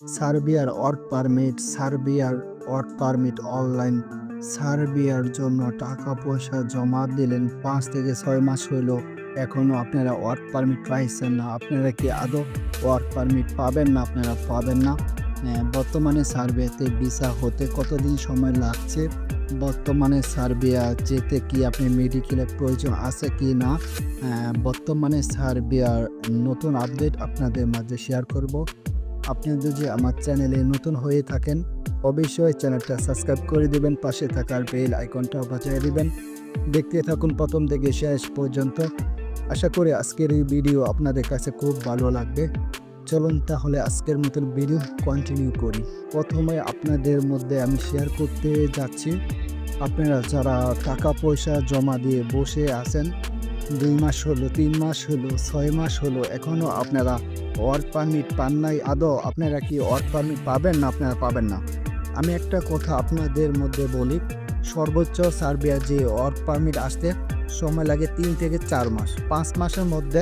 সার্বিয়ার work permit online. সার্বিয়ার জন্য টাকা পয়সা জমা দিলেন, 5 থেকে 6 মাস হইল, এখনো আপনারা ওয়ার্ক পারমিট পাইছেন না। আপনারা কি আদৌ ওয়ার্ক পারমিট পাবেন না? আপনারা পাবেন না। বর্তমানে সার্বিয়াতে ভিসা হতে কতদিন সময় লাগছে? বর্তমানে সার্বিয়া যেতে কি আপনি মেডিকেলের প্রয়োজন আছে কি না? বর্তমানে সার্বিয়ার নতুন আপডেট আপনাদের মাঝে শেয়ার করব। আপনি যদি আমার চ্যানেলে নতুন হয়ে থাকেন, অবশ্যই চ্যানেলটা সাবস্ক্রাইব করে দিবেন, পাশে থাকার বেল আইকনটা বাজিয়ে দিবেন। দেখতে থাকুন প্রথম থেকে শেষ পর্যন্ত। আশা করি আজকের এই ভিডিও আপনাদের কাছে খুব ভালো লাগবে। চলুন তাহলে আজকের মতন ভিডিও কন্টিনিউ করি। প্রথমে আপনাদের মধ্যে আমি শেয়ার করতে যাচ্ছি, আপনারা যারা টাকা পয়সা জমা দিয়ে বসে আছেন, 2 মাস হলো, 3 মাস হলো, 6 মাস হলো, এখনও আপনারা ওয়ার্ক পারমিট পান নাই। আদৌ আপনারা কি ওয়ার্ক পারমিট পাবেন না? আপনারা পাবেন না। আমি একটা কথা আপনাদের মধ্যে বলি, সর্বোচ্চ সার্বিয়ার যে ওয়ার্ক পারমিট আসতে সময় লাগে 3 থেকে 4 মাস। 5 মাসের মধ্যে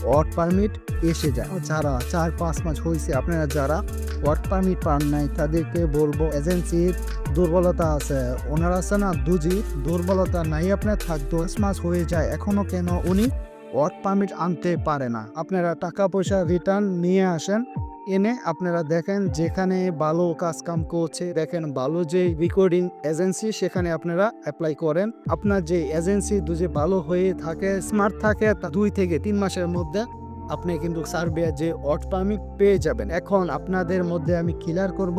ওয়ার্ক পারমিট এসে যায়। যারা 4-5 মাস হয়েছে, আপনারা যারা ওয়ার্ক পারমিট পান নাই, তাদেরকে বলবো এজেন্সির দুর্বলতা আছে। ওনারা আছে না, দুর্বলতা নাই আপনার থাকতো, 10 মাস হয়ে যায়, এখনো কেন উনি ওয়ার্ক পারমিট আনতে পারে না? আপনারা টাকা পয়সা রিটার্ন নিয়ে আসেন, এনে আপনারা দেখেন যেখানে ভালো কাজ কাম করছে, দেখেন ভালো যে রেকর্ডিং এজেন্সি, সেখানে আপনারা অ্যাপ্লাই করেন। আপনার যে এজেন্সি যে ভালো হয়ে থাকে, স্মার্ট থাকে, 2 থেকে 3 মাসের মধ্যে আপনি কিন্তু সার্বিয়া যে ওয়ার্ক পারমিট পেয়ে যাবেন। এখন আপনাদের মধ্যে আমি ক্লিয়ার করব,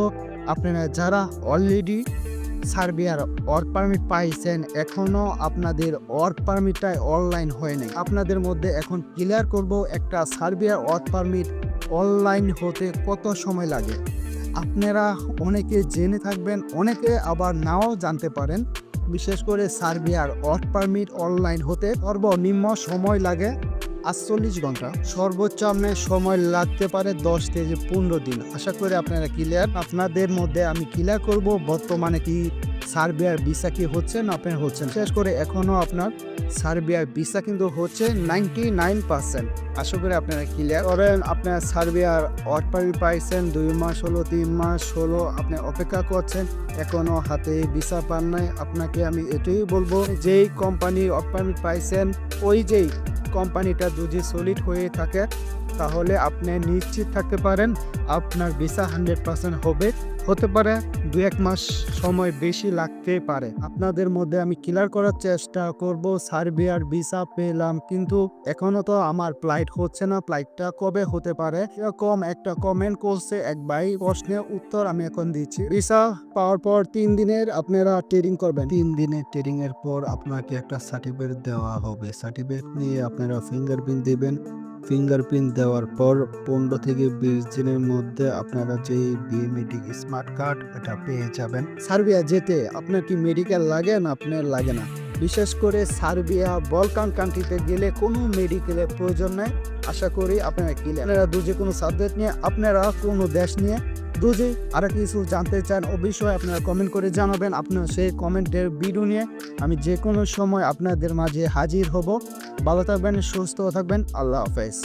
আপনারা যারা অলরেডি সার্বিয়ার ওয়ার্ক পারমিট পাইছেন, এখনো আপনাদের ওয়ার্ক পারমিটটাই অনলাইন হয় নাই, আপনাদের মধ্যে এখন ক্লিয়ার করব একটা সার্বিয়ার ওয়ার্ক পারমিট অনলাইন হতে কত সময় লাগে। আপনারা অনেকে জেনে থাকবেন, অনেকে আবার নাও জানতে পারেন। বিশেষ করে সার্বিয়ার ওয়ার্ক পারমিট অনলাইন হতে সর্বনিম্ন সময় লাগে 48 ঘন্টা, সর্বোচ্চ আপনার সময় লাগতে পারে 10 থেকে 15 দিন। আশা করি আপনারা ক্লিয়ার। আপনাদের মধ্যে আমি ক্লিয়ার করব বর্তমানে কি সার্বিয়ার ভিসা কি হচ্ছে না আপনার হচ্ছে। বিশেষ করে এখনো আপনার সার্বিয়ার ভিসা কিন্তু হচ্ছে 99%। আশা করি আপনারা ক্লিয়ার করেন। আপনার সার্বিয়ার ওয়ার্ক পারমিট পাইছেন, 2 মাস হলো, 3 মাস হলো, আপনি অপেক্ষা করছেন, এখনো হাতে ভিসা পান নাই। আপনাকে আমি এটাই বলবো, যেই কোম্পানি ওয়ার্ক পারমিট পাইছেন, ওই যেই কোম্পানিটা যদি সলিড হয়ে থাকে, তাহলে আপনি নিশ্চিত থাকতে পারেন আপনার ভিসা 100% হতে পারে 2-1 মাস সময় বেশি লাগতে পারে। আপনাদের মধ্যে আমি ক্লিয়ার করার চেষ্টা করব, সার্বিয়ার ভিসা পেলাম, কিন্তু এখনো তো আমার ফ্লাইট হচ্ছে না, ফ্লাইটটা কবে হতে পারে? এরকম একটা কমেন্ট করছে এক ভাই, প্রশ্নের উত্তর আমি এখন দিচ্ছি। ভিসা পাওয়ার পর 3 দিনের আপনারা ট্রেডিং করবেন। 3 দিনের ট্রেডিং এর পর আপনাকে একটা সার্টিফিকেট দেওয়া হবে। সার্টিফিকেট নিয়ে আপনারা ফিঙ্গারপ্রিন্ট দেবেন। ফিঙ্গারপ্রিন্ট দেওয়ার পর 15 থেকে 20 দিনের মধ্যে আপনারা যে বিএমইটি স্মার্ট কার্ড এটা পেয়ে যাবেন। সার্বিয়া যেতে আপনার কি মেডিকেল লাগে না? আপনার লাগে না। বিশেষ করে সার্বিয়া বলকান কান্ট্রিতে গেলে কোনো মেডিকেলের প্রয়োজন নেই। আশা করি আপনারা ক্লিয়ার। আপনারা যে কোনো সাবজেক্ট নিয়ে, আপনারা কোনো দেশ নিয়ে যদি আরো কিছু জানতে চান, অবশ্যই আপনারা কমেন্ট করে জানাবেন। আপনার সেই কমেন্টের ভিডিও নিয়ে আমি যে কোনো সময় আপনাদের মাঝে হাজির হব। ভালো থাকবেন, সুস্থ থাকবেন, আল্লাহ হাফেজ।